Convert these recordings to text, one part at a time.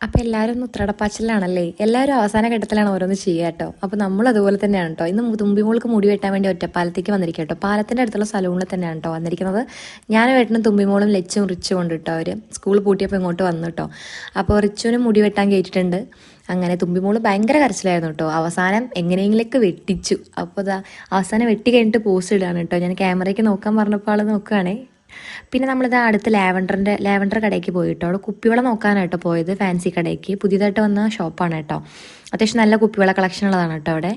അപ്പോൾ എല്ലാവരും ഒന്ന് ഉത്രടപ്പാച്ചിലാണല്ലേ. എല്ലാവരും അവസാന ഘട്ടത്തിലാണ് ഓരോന്ന് ചെയ്യുക കേട്ടോ. അപ്പോൾ നമ്മൾ അതുപോലെ തന്നെയാണ് കേട്ടോ. ഇന്ന് തുമ്പിമോൾക്ക് മുടി വെട്ടാൻ വേണ്ടി ഒറ്റപ്പാലത്തേക്ക് വന്നിരിക്കുക കേട്ടോ. പാലത്തിൻ്റെ അടുത്തുള്ള സലൂണിൽ തന്നെയാണ് കേട്ടോ വന്നിരിക്കുന്നത്. ഞാനും ഏട്ടനും തുമ്പിമോളും ലച്ചും റിച്ചും കൊണ്ട് കേട്ടോ. അവർ സ്കൂൾ പൂട്ടിയപ്പോൾ ഇങ്ങോട്ട് വന്നു കേട്ടോ. അപ്പോൾ റിച്ചുവിനും മുടി വെട്ടാൻ കയറ്റിയിട്ടുണ്ട്. അങ്ങനെ തുമ്പിമോള് ഭയങ്കര കരച്ചിലായിരുന്നു കേട്ടോ. അവസാനം എങ്ങനെയെങ്കിലൊക്കെ വെട്ടിച്ചു. അപ്പോൾ അവസാനം വെട്ടി കഴിഞ്ഞിട്ട് പോസ്റ്റ് ഇടുകയാണ് കേട്ടോ. ഞാൻ ക്യാമറയ്ക്ക് നോക്കാൻ പറഞ്ഞപ്പോൾ ആൾ നോക്കുകയാണേ. പിന്നെ നമ്മളിത് അടുത്ത് ലാവൻഡർ കടയ്ക്ക് പോയിട്ടോ. അവിടെ കുപ്പിവെള്ളം നോക്കാനായിട്ടോ പോയത്, ഫാൻസി കടയ്ക്ക്. പുതിയതായിട്ട് വന്ന ഷോപ്പാണ് കേട്ടോ. അത്യാവശ്യം നല്ല കുപ്പിവെള്ള കളക്ഷൻ ഉള്ളതാണ് കേട്ടോ അവിടെ.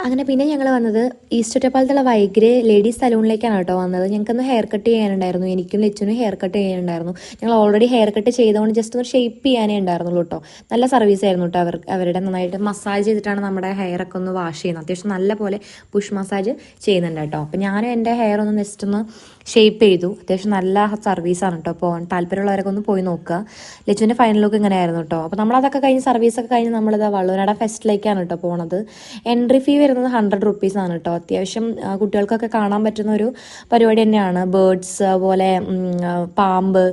അങ്ങനെ പിന്നെ ഞങ്ങൾ വന്നത് ഈസ്റ്റ് ഒറ്റപ്പാലത്തുള്ള വൈഗ്രെ ലേഡീസ് സലൂണിലേക്കാണ് കേട്ടോ വന്നത്. ഞങ്ങൾക്കൊന്ന് ഹെയർ കട്ട് ചെയ്യാനുണ്ടായിരുന്നു. എനിക്കും ലച്ചുനും ഹെയർ കട്ട് ചെയ്യാനുണ്ടായിരുന്നു. ഞങ്ങൾ ഓൾറെഡി ഹെയർ കട്ട് ചെയ്തുകൊണ്ട് ജസ്റ്റ് ഒന്ന് ഷേപ്പ് ചെയ്യാനേ ഉണ്ടായിരുന്നുള്ളൂ കേട്ടോ. നല്ല സർവീസ് ആയിരുന്നു കേട്ടോ. അവരുടെ നന്നായിട്ട് മസാജ് ചെയ്തിട്ടാണ് നമ്മുടെ ഹെയറൊക്കെ ഒന്ന് വാഷ് ചെയ്യുന്നത്. അത്യാവശ്യം നല്ല പോലെ പുഷ് മസാജ് ചെയ്യുന്നുണ്ട് കേട്ടോ. അപ്പോൾ ഞാനും എൻ്റെ ഹെയർ ഒന്ന് ജസ്റ്റ് ഒന്ന് ഷേപ്പ് ചെയ്തു. അത്യാവശ്യം നല്ല സർവീസാണ് കേട്ടോ. പോകാൻ താല്പര്യമുള്ളവരൊക്കെ ഒന്ന് പോയി നോക്കുക. ലച്ചുവിൻ്റെ ഫൈനൽ ലുക്ക് ഇങ്ങനെ ആയിരുന്നു കേട്ടോ. അപ്പോൾ നമ്മളതൊക്കെ കഴിഞ്ഞ് സർവീസൊക്കെ കഴിഞ്ഞ് നമ്മളിത് വള്ളുവനാട ഫെസ്റ്റിലേക്കാണ് കേട്ടോ പോണത്. എൻട്രി ഫീ വരുന്നത് 100 റുപ്പീസാണ് കേട്ടോ. അത്യാവശ്യം കുട്ടികൾക്കൊക്കെ കാണാൻ പറ്റുന്ന ഒരു പരിപാടി തന്നെയാണ്. ബേർഡ്സ്, അതുപോലെ പാമ്പ്,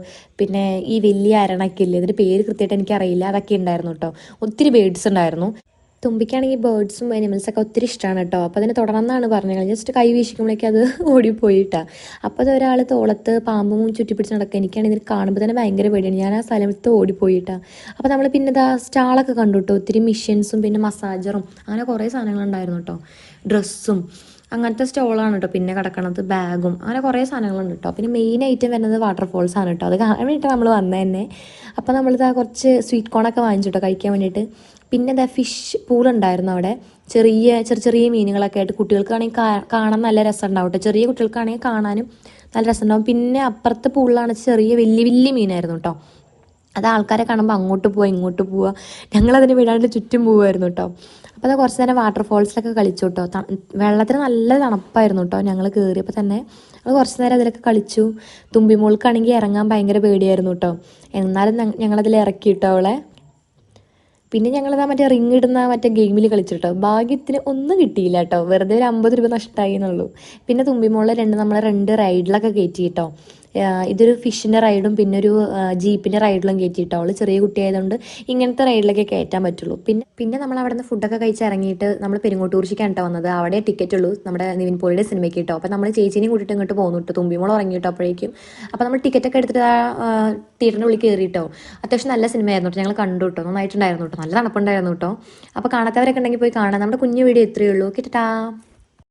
പിന്നെ ഈ വലിയ അരണക്കില്ലേ, ഇതിൻ്റെ പേര് കൃത്യമായിട്ട് എനിക്കറിയില്ല, അതൊക്കെ ഉണ്ടായിരുന്നു കേട്ടോ. ഒത്തിരി ബേർഡ്സ് ഉണ്ടായിരുന്നു. തുമ്പിക്കാണെങ്കിൽ ബേർഡ്സും അനിമൽസൊക്കെ ഒത്തിരി ഇഷ്ടമാണ് കേട്ടോ. അപ്പോൾ അതിന് തുടർന്നാണ് പറഞ്ഞത്. ജസ്റ്റ് കൈ വീശിക്കുമ്പോഴേക്കും അത് ഓടിപ്പോയിട്ടാ. അപ്പോൾ അത് ഒരാൾ തോളത്ത് പാമ്പും ചുറ്റിപ്പിടിച്ച് നടക്കുക. എനിക്കാണെങ്കിൽ ഇതിന് കാണുമ്പോൾ തന്നെ ഭയങ്കര പേടിയാണ്. ഞാൻ ആ സ്ഥലത്ത് ഓടിപ്പോയിട്ടാ. അപ്പോൾ നമ്മൾ പിന്നെ ഇതാ സ്റ്റാളൊക്കെ കണ്ടു കേട്ടോ. ഒത്തിരി മിഷ്യൻസും പിന്നെ മസാജറും അങ്ങനെ കുറേ സാധനങ്ങളുണ്ടായിരുന്നു കേട്ടോ. ഡ്രസ്സും അങ്ങനത്തെ സ്റ്റോളാണ് കേട്ടോ. പിന്നെ കിടക്കണത് ബാഗും അങ്ങനെ കുറേ സാധനങ്ങളുണ്ട് കേട്ടോ. പിന്നെ മെയിൻ ഐറ്റം വരുന്നത് വാട്ടർഫോൾസ് ആണ് കേട്ടോ. അത് കാണാൻ വേണ്ടിയിട്ട് നമ്മൾ വന്നത് തന്നെ. അപ്പോൾ നമ്മളിതാ കുറച്ച് സ്വീറ്റ് കോണൊക്കെ വാങ്ങിച്ചു കേട്ടോ കഴിക്കാൻ വേണ്ടിയിട്ട്. പിന്നെ എന്താ ഫിഷ് പൂളുണ്ടായിരുന്നു അവിടെ. ചെറിയ ചെറിയ മീനുകളൊക്കെ ആയിട്ട് കുട്ടികൾക്കാണെങ്കിൽ കാണാൻ നല്ല രസം ഉണ്ടാവും കേട്ടോ. ചെറിയ കുട്ടികൾക്കാണെങ്കിൽ കാണാനും നല്ല രസം ഉണ്ടാവും. പിന്നെ അപ്പുറത്തെ പൂളിലാണ് ചെറിയ വലിയ മീനായിരുന്നു കേട്ടോ. അത് ആൾക്കാരെ കാണുമ്പോൾ അങ്ങോട്ട് പോവുക ഇങ്ങോട്ട് പോവുക. ഞങ്ങളതിന് വിടാണ്ട് ചുറ്റും പോവുമായിരുന്നു കേട്ടോ. അപ്പോൾ അത് കുറച്ച് നേരം വാട്ടർഫോൾസിലൊക്കെ കളിച്ചു കേട്ടോ. വെള്ളത്തിന് നല്ല തണുപ്പായിരുന്നു കേട്ടോ. ഞങ്ങൾ കയറിയപ്പോൾ തന്നെ അത് കുറച്ച് നേരം അതിലൊക്കെ കളിച്ചു. തുമ്പിമോൾക്കാണെങ്കിൽ ഇറങ്ങാൻ ഭയങ്കര പേടിയായിരുന്നു കേട്ടോ. എന്നാലും ഞങ്ങളതിൽ ഇറക്കി കേട്ടോ അവളെ. പിന്നെ ഞങ്ങളിതാ മറ്റേ റിങ് ഇടുന്ന മറ്റേ ഗെയിമിൽ കളിച്ചിട്ടോ. ഭാഗ്യത്തിന് ഒന്നും കിട്ടിയില്ല കേട്ടോ. വെറുതെ ഒരു 50 രൂപ നഷ്ടമായി എന്നുള്ളൂ. പിന്നെ തുമ്പിമോളെ നമ്മളെ 2 റൈഡിലൊക്കെ കയറ്റി കേട്ടോ. ഇതൊരു ഫിഷിൻ്റെ റൈഡും പിന്നെ ഒരു ജീപ്പിൻ്റെ റൈഡിലും കയറ്റിയിട്ടോ. അവൾ ചെറിയ കുട്ടിയായതുകൊണ്ട് ഇങ്ങനത്തെ റൈഡിലൊക്കെ കയറ്റാൻ പറ്റുള്ളൂ. പിന്നെ നമ്മൾ അവിടെ നിന്ന് ഫുഡൊക്കെ കഴിച്ച് ഇറങ്ങിയിട്ട് നമ്മൾ പെരുങ്ങോട്ടൂർച്ചിക്കാണ് കേട്ടോ വന്നത്. അവിടെ ടിക്കറ്റ് ഉള്ളൂ നമ്മുടെ നിവിൻ പോളിയുടെ സിനിമയ്ക്ക് കേട്ടോ. അപ്പോൾ നമ്മൾ ചേച്ചീനെയും കൂട്ടിയിട്ട് ഇങ്ങോട്ട് പോകുന്നു കേട്ടോ. തുമ്പിമോൾ ഇറങ്ങിയിട്ടോ അപ്പോഴേക്കും. അപ്പോൾ നമ്മൾ ടിക്കറ്റൊക്കെ എടുത്തിട്ട് തിയേറ്ററിൻ്റെ ഉള്ളിൽ കയറിയിട്ടോ. അത്യാവശ്യം നല്ല സിനിമയായിരുന്നു കേട്ടോ. ഞങ്ങൾ കണ്ടു കേട്ടോ. നന്നായിട്ടുണ്ടായിരുന്നു കേട്ടോ. നല്ല തണുപ്പുണ്ടായിരുന്നു കേട്ടോ. അപ്പോൾ കാണാത്തവരൊക്കെ ഉണ്ടെങ്കിൽ പോയി കാണാം. നമ്മുടെ കുഞ്ഞു വീഡിയോ ഇത്രയേ ഉള്ളൂ. കേട്ടാ.